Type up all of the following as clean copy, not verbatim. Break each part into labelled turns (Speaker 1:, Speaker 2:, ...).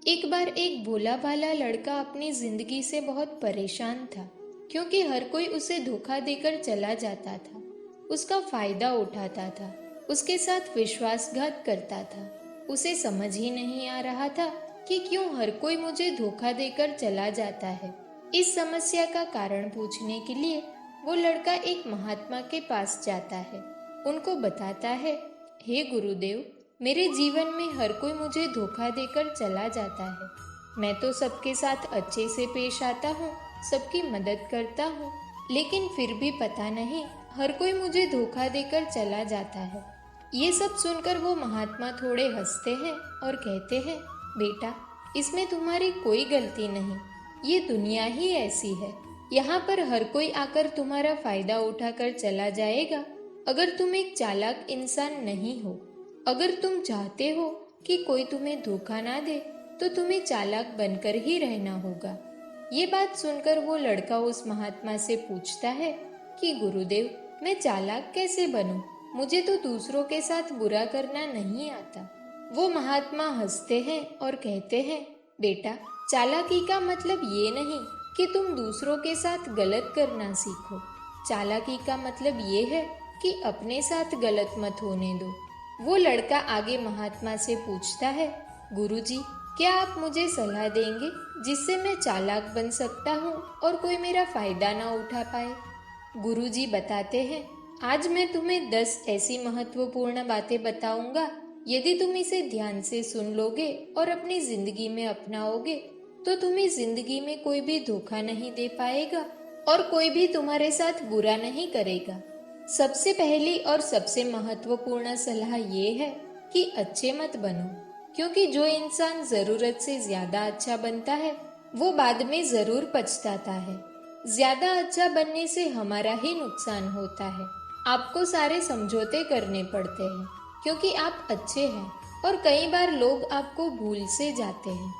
Speaker 1: एक बार एक भोला भाला लड़का अपनी जिंदगी से बहुत परेशान था, क्योंकि हर कोई उसे धोखा देकर चला जाता था, उसका फायदा उठाता था, उसके साथ विश्वासघात करता था। उसे समझ ही नहीं आ रहा था कि क्यों हर कोई मुझे धोखा देकर चला जाता है। इस समस्या का कारण पूछने के लिए वो लड़का एक महात्मा के पास जाता है। उनको बताता है, हे गुरुदेव, मेरे जीवन में हर कोई मुझे धोखा देकर चला जाता है। मैं तो सबके साथ अच्छे से पेश आता हूँ, सबकी मदद करता हूँ, लेकिन फिर भी पता नहीं हर कोई मुझे धोखा देकर चला जाता है। ये सब सुनकर वो महात्मा थोड़े हंसते हैं और कहते हैं, बेटा, इसमें तुम्हारी कोई गलती नहीं, ये दुनिया ही ऐसी है। यहाँ पर हर कोई आकर तुम्हारा फायदा उठाकर चला जाएगा। अगर तुम एक चालाक इंसान नहीं हो, अगर तुम चाहते हो कि कोई तुम्हें धोखा ना दे, तो तुम्हें चालाक बनकर ही रहना होगा। ये बात सुनकर वो लड़का उस महात्मा से पूछता है कि गुरुदेव, मैं चालाक कैसे बनूं? मुझे तो दूसरों के साथ बुरा करना नहीं आता। वो महात्मा हंसते हैं और कहते हैं, बेटा, चालाकी का मतलब ये नहीं कि तुम दूसरों के साथ गलत करना सीखो। चालाकी का मतलब ये है कि अपने साथ गलत मत होने दो। वो लड़का आगे महात्मा से पूछता है, गुरुजी, क्या आप मुझे सलाह देंगे जिससे मैं चालाक बन सकता हूँ और कोई मेरा फायदा ना उठा पाए? गुरुजी बताते हैं, आज मैं तुम्हें 10 ऐसी महत्वपूर्ण बातें बताऊंगा। यदि तुम इसे ध्यान से सुन लोगे और अपनी जिंदगी में अपनाओगे, तो तुम्हें जिंदगी में कोई भी धोखा नहीं दे पाएगा और कोई भी तुम्हारे साथ बुरा नहीं करेगा। सबसे पहली और सबसे महत्वपूर्ण सलाह ये है कि अच्छे मत बनो, क्योंकि जो इंसान जरूरत से ज्यादा अच्छा बनता है वो बाद में जरूर पछताता है। ज्यादा अच्छा बनने से हमारा ही नुकसान होता है। आपको सारे समझौते करने पड़ते हैं क्योंकि आप अच्छे हैं, और कई बार लोग आपको भूल से जाते हैं,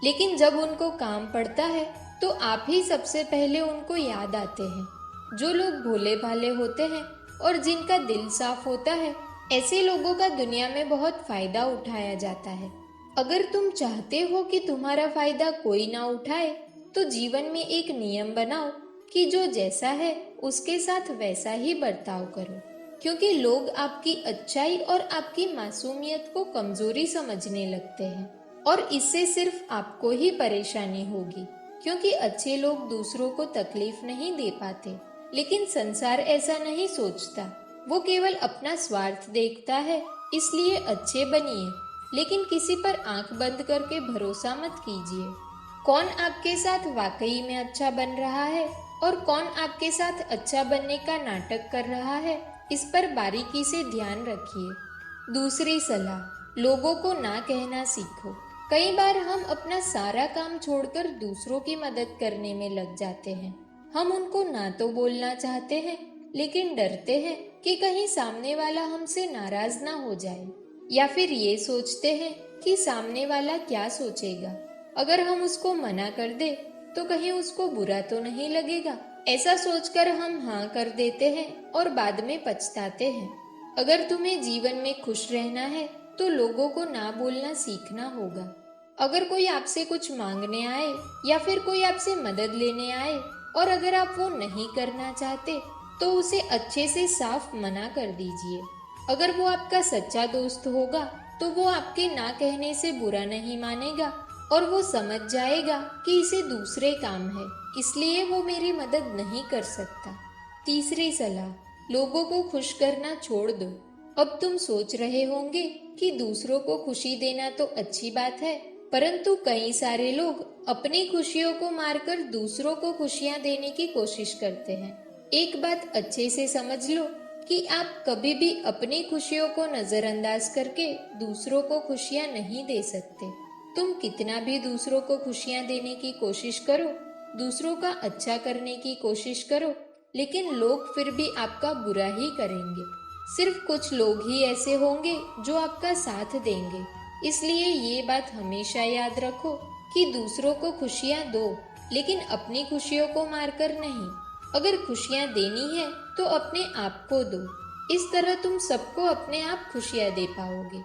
Speaker 1: लेकिन जब उनको काम पड़ता है तो आप ही सबसे पहले उनको याद आते हैं। जो लोग भोले भाले होते हैं और जिनका दिल साफ होता है, ऐसे लोगों का दुनिया में बहुत फायदा उठाया जाता है। अगर तुम चाहते हो कि तुम्हारा फायदा कोई ना उठाए, तो जीवन में एक नियम बनाओ कि जो जैसा है उसके साथ वैसा ही बर्ताव करो, क्योंकि लोग आपकी अच्छाई और आपकी मासूमियत को कमजोरी समझने लगते हैं, और इससे सिर्फ आपको ही परेशानी होगी, क्योंकि अच्छे लोग दूसरों को तकलीफ नहीं दे पाते। लेकिन संसार ऐसा नहीं सोचता, वो केवल अपना स्वार्थ देखता है। इसलिए अच्छे बनिए, लेकिन किसी पर आंख बंद करके भरोसा मत कीजिए। कौन आपके साथ वाकई में अच्छा बन रहा है और कौन आपके साथ अच्छा बनने का नाटक कर रहा है, इस पर बारीकी से ध्यान रखिए। दूसरी सलाह, लोगों को ना कहना सीखो। कई बार हम अपना सारा काम छोड़कर दूसरों की मदद करने में लग जाते हैं। हम उनको ना तो बोलना चाहते हैं, लेकिन डरते हैं कि कहीं सामने वाला हमसे नाराज ना हो जाए, या फिर ये सोचते हैं कि सामने वाला क्या सोचेगा। अगर हम उसको मना कर दे तो कहीं उसको बुरा तो नहीं लगेगा। ऐसा सोचकर हम हाँ कर देते हैं और बाद में पछताते हैं। अगर तुम्हें जीवन में खुश रहना है तो लोगों को ना बोलना सीखना होगा। अगर कोई आपसे कुछ मांगने आए या फिर कोई आपसे मदद लेने आए और अगर आप वो नहीं करना चाहते, तो उसे अच्छे से साफ मना कर दीजिए। अगर वो आपका सच्चा दोस्त होगा तो वो आपके ना कहने से बुरा नहीं मानेगा और वो समझ जाएगा कि इसे दूसरे काम है, इसलिए वो मेरी मदद नहीं कर सकता। तीसरी सलाह, लोगों को खुश करना छोड़ दो। अब तुम सोच रहे होंगे कि दूसरों को खुशी देना तो अच्छी बात है, परंतु कई सारे लोग अपनी खुशियों को मारकर दूसरों को खुशियां देने की कोशिश करते हैं। एक बात अच्छे से समझ लो कि आप कभी भी अपनी खुशियों को नजरअंदाज करके दूसरों को खुशियां नहीं दे सकते। तुम कितना भी दूसरों को खुशियां देने की कोशिश करो, दूसरों का अच्छा करने की कोशिश करो, लेकिन लोग फिर भी आपका बुरा ही करेंगे। सिर्फ कुछ लोग ही ऐसे होंगे जो आपका साथ देंगे। इसलिए ये बात हमेशा याद रखो कि दूसरों को खुशियां दो, लेकिन अपनी खुशियों को मारकर नहीं। अगर खुशियां देनी है तो अपने आप को दो। इस तरह तुम सबको अपने आप खुशियां दे पाओगे।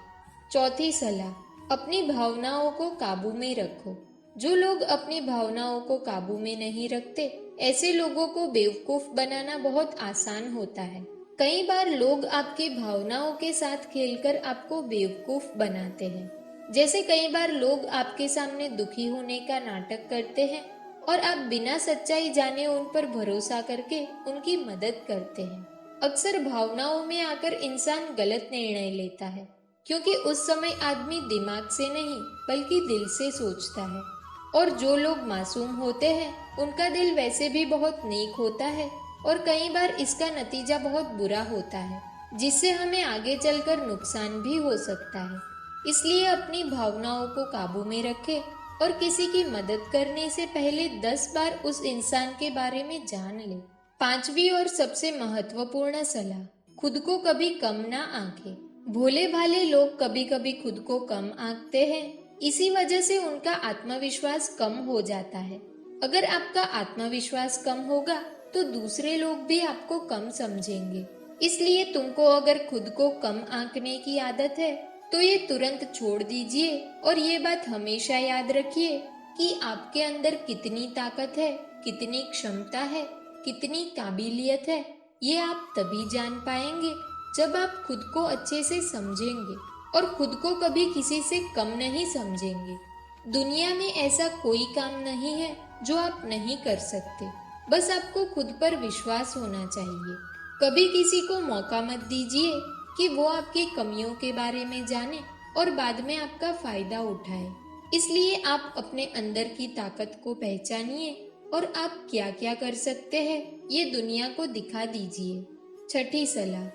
Speaker 1: चौथी सलाह, अपनी भावनाओं को काबू में रखो। जो लोग अपनी भावनाओं को काबू में नहीं रखते, ऐसे लोगों को बेवकूफ बनाना बहुत आसान होता है। कई बार लोग आपकी भावनाओं के साथ खेलकर आपको बेवकूफ बनाते हैं। जैसे कई बार लोग आपके सामने दुखी होने का नाटक करते हैं और आप बिना सच्चाई जाने उन पर भरोसा करके उनकी मदद करते हैं। अक्सर भावनाओं में आकर इंसान गलत निर्णय लेता है, क्योंकि उस समय आदमी दिमाग से नहीं बल्कि दिल से सोचता है। और जो लोग मासूम होते हैं उनका दिल वैसे भी बहुत नेक होता है और कई बार इसका नतीजा बहुत बुरा होता है, जिससे हमें आगे चलकर नुकसान भी हो सकता है। इसलिए अपनी भावनाओं को काबू में रखें और किसी की मदद करने से पहले 10 बार उस इंसान के बारे में जान लें। पांचवी और सबसे महत्वपूर्ण सलाह, खुद को कभी कम ना आंकें। भोले भाले लोग कभी कभी खुद को कम आंकते हैं, इसी वजह से उनका आत्मविश्वास कम हो जाता है। अगर आपका आत्मविश्वास कम होगा तो दूसरे लोग भी आपको कम समझेंगे। इसलिए तुमको अगर खुद को कम आंकने की आदत है तो ये तुरंत छोड़ दीजिए और ये बात हमेशा याद रखिए कि आपके अंदर कितनी ताकत है, कितनी क्षमता है, कितनी काबिलियत है। ये आप तभी जान पाएंगे जब आप खुद को अच्छे से समझेंगे और खुद को कभी किसी से कम नहीं समझेंगे। दुनिया में ऐसा कोई काम नहीं है जो आप नहीं कर सकते, बस आपको खुद पर विश्वास होना चाहिए। कभी किसी को मौका मत दीजिए कि वो आपकी कमियों के बारे में जाने और बाद में आपका फायदा उठाए। इसलिए आप अपने अंदर की ताकत को पहचानिए और आप क्या क्या कर सकते हैं ये दुनिया को दिखा दीजिए। छठी सलाह,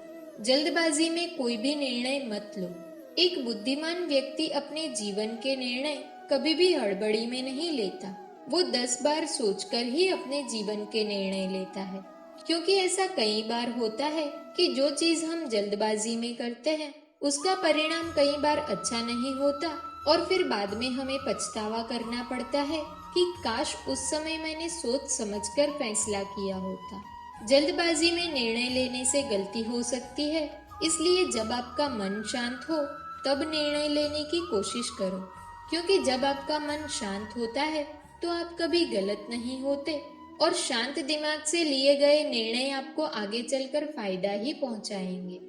Speaker 1: जल्दबाजी में कोई भी निर्णय मत लो। एक बुद्धिमान व्यक्ति अपने जीवन के निर्णय कभी भी हड़बड़ी में नहीं लेता। वो 10 बार सोचकर ही अपने जीवन के निर्णय लेता है, क्योंकि ऐसा कई बार होता है कि जो चीज हम जल्दबाजी में करते हैं उसका परिणाम कई बार अच्छा नहीं होता और फिर बाद में हमें पछतावा करना पड़ता है कि काश उस समय मैंने सोच समझकर फैसला किया होता। जल्दबाजी में निर्णय लेने से गलती हो सकती है, इसलिए जब आपका मन शांत हो तब निर्णय लेने की कोशिश करो, क्योंकि जब आपका मन शांत होता है तो आप कभी गलत नहीं होते और शांत दिमाग से लिए गए निर्णय आपको आगे चलकर फायदा ही पहुंचाएंगे।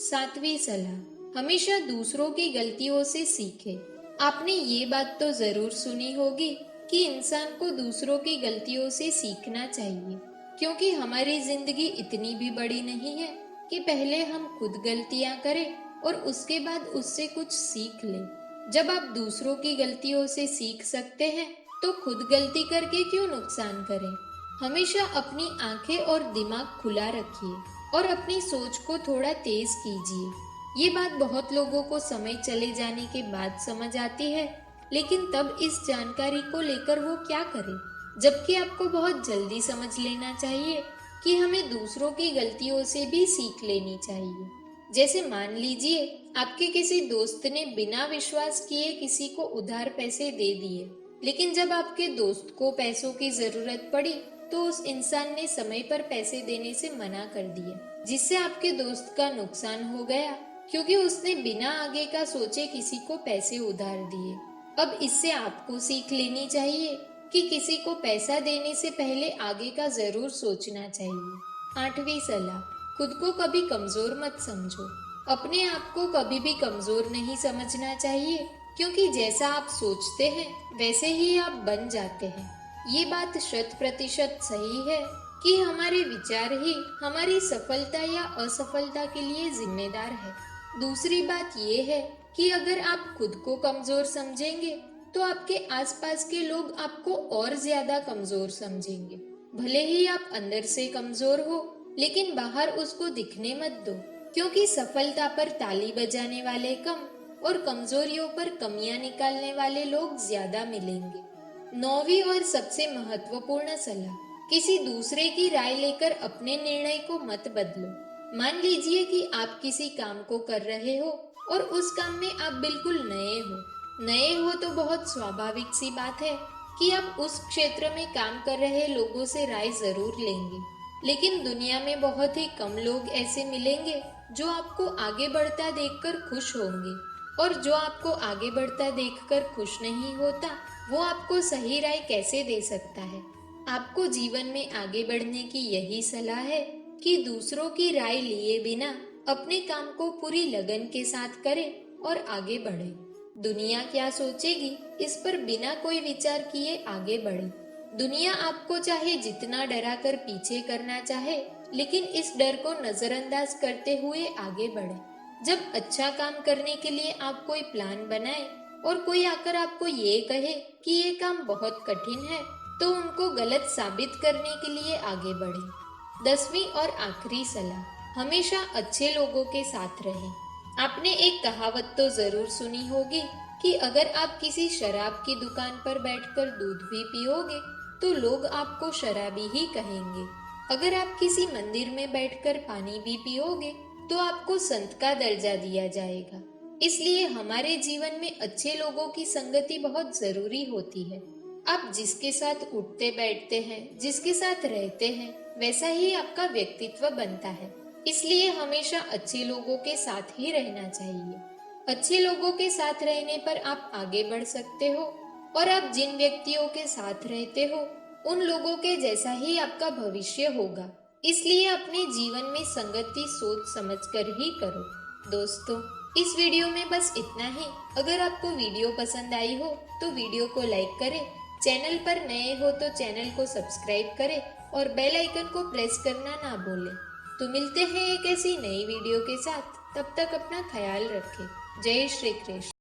Speaker 1: सातवीं सलाह, हमेशा दूसरों की गलतियों से सीखे। आपने ये बात तो जरूर सुनी होगी कि इंसान को दूसरों की गलतियों से सीखना चाहिए, क्योंकि हमारी जिंदगी इतनी भी बड़ी नहीं है कि पहले हम खुद गलतियां करें और उसके बाद उससे कुछ सीख लें। जब आप दूसरों की गलतियों से सीख सकते हैं तो खुद गलती करके क्यों नुकसान करें। हमेशा अपनी आंखें और दिमाग खुला रखिए और अपनी सोच को थोड़ा तेज कीजिए। ये बात बहुत लोगों को समय चले जाने के बाद समझ आती है, लेकिन तब इस जानकारी को लेकर वो क्या करें, जबकि आपको बहुत जल्दी समझ लेना चाहिए कि हमें दूसरों की गलतियों से भी सीख लेनी चाहिए। जैसे मान लीजिए आपके किसी दोस्त ने बिना विश्वास किए किसी को उधार पैसे दे दिए, लेकिन जब आपके दोस्त को पैसों की जरूरत पड़ी तो उस इंसान ने समय पर पैसे देने से मना कर दिया, जिससे आपके दोस्त का नुकसान हो गया, क्योंकि उसने बिना आगे का सोचे किसी को पैसे उधार दिए। अब इससे आपको सीख लेनी चाहिए कि किसी को पैसा देने से पहले आगे का जरूर सोचना चाहिए। आठवीं सलाह, खुद को कभी कमजोर मत समझो। अपने आप को कभी भी कमजोर नहीं समझना चाहिए, क्योंकि जैसा आप सोचते हैं वैसे ही आप बन जाते हैं। ये बात 100% सही है कि हमारे विचार ही हमारी सफलता या असफलता के लिए जिम्मेदार है। दूसरी बात ये है कि अगर आप खुद को कमजोर समझेंगे तो आपके आसपास के लोग आपको और ज्यादा कमजोर समझेंगे। भले ही आप अंदर से कमजोर हो, लेकिन बाहर उसको दिखने मत दो, क्योंकि सफलता पर ताली बजाने वाले कम और कमजोरियों पर कमियां निकालने वाले लोग ज्यादा मिलेंगे। 9वीं और सबसे महत्वपूर्ण सलाह, किसी दूसरे की राय लेकर अपने निर्णय को मत बदलो। मान लीजिए कि आप किसी काम को कर रहे हो और उस काम में आप बिल्कुल नए हो तो बहुत स्वाभाविक सी बात है कि आप उस क्षेत्र में काम कर रहे लोगों से राय जरूर लेंगे, लेकिन दुनिया में बहुत ही कम लोग ऐसे मिलेंगे जो आपको आगे बढ़ता देखकर खुश होंगे। और जो आपको आगे बढ़ता देखकर खुश नहीं होता, वो आपको सही राय कैसे दे सकता है। आपको जीवन में आगे बढ़ने की यही सलाह है कि दूसरों की राय लिए बिना अपने काम को पूरी लगन के साथ करें और आगे बढ़े। दुनिया क्या सोचेगी, इस पर बिना कोई विचार किए आगे बढ़े। दुनिया आपको चाहे जितना डरा कर पीछे करना चाहे, लेकिन इस डर को नजरअंदाज करते हुए आगे बढ़े। जब अच्छा काम करने के लिए आप कोई प्लान बनाए और कोई आकर आपको ये कहे कि ये काम बहुत कठिन है, तो उनको गलत साबित करने के लिए आगे बढ़े। 10वीं और आखिरी सलाह, हमेशा अच्छे लोगों के साथ रहें। आपने एक कहावत तो जरूर सुनी होगी कि अगर आप किसी शराब की दुकान पर बैठकर दूध भी पियोगे तो लोग आपको शराबी ही कहेंगे। अगर आप किसी मंदिर में बैठकर पानी भी पियोगे तो आपको संत का दर्जा दिया जाएगा। इसलिए हमारे जीवन में अच्छे लोगों की संगति बहुत जरूरी होती है। आप जिसके साथ उठते बैठते हैं, जिसके साथ रहते हैं, वैसा ही आपका व्यक्तित्व बनता है। इसलिए हमेशा अच्छे लोगों के साथ ही रहना चाहिए। अच्छे लोगों के साथ रहने पर आप आगे बढ़ सकते हो और आप जिन व्यक्तियों के साथ रहते हो उन लोगों के जैसा ही आपका भविष्य होगा। इसलिए अपने जीवन में संगति सोच समझकर ही करो। दोस्तों, इस वीडियो में बस इतना ही। अगर आपको वीडियो पसंद आई हो तो वीडियो को लाइक करें, चैनल पर नए हो तो चैनल को सब्सक्राइब करें और बेल आइकन को प्रेस करना ना भूलें। तो मिलते हैं एक ऐसी नई वीडियो के साथ। तब तक अपना ख्याल रखें। जय श्री कृष्ण।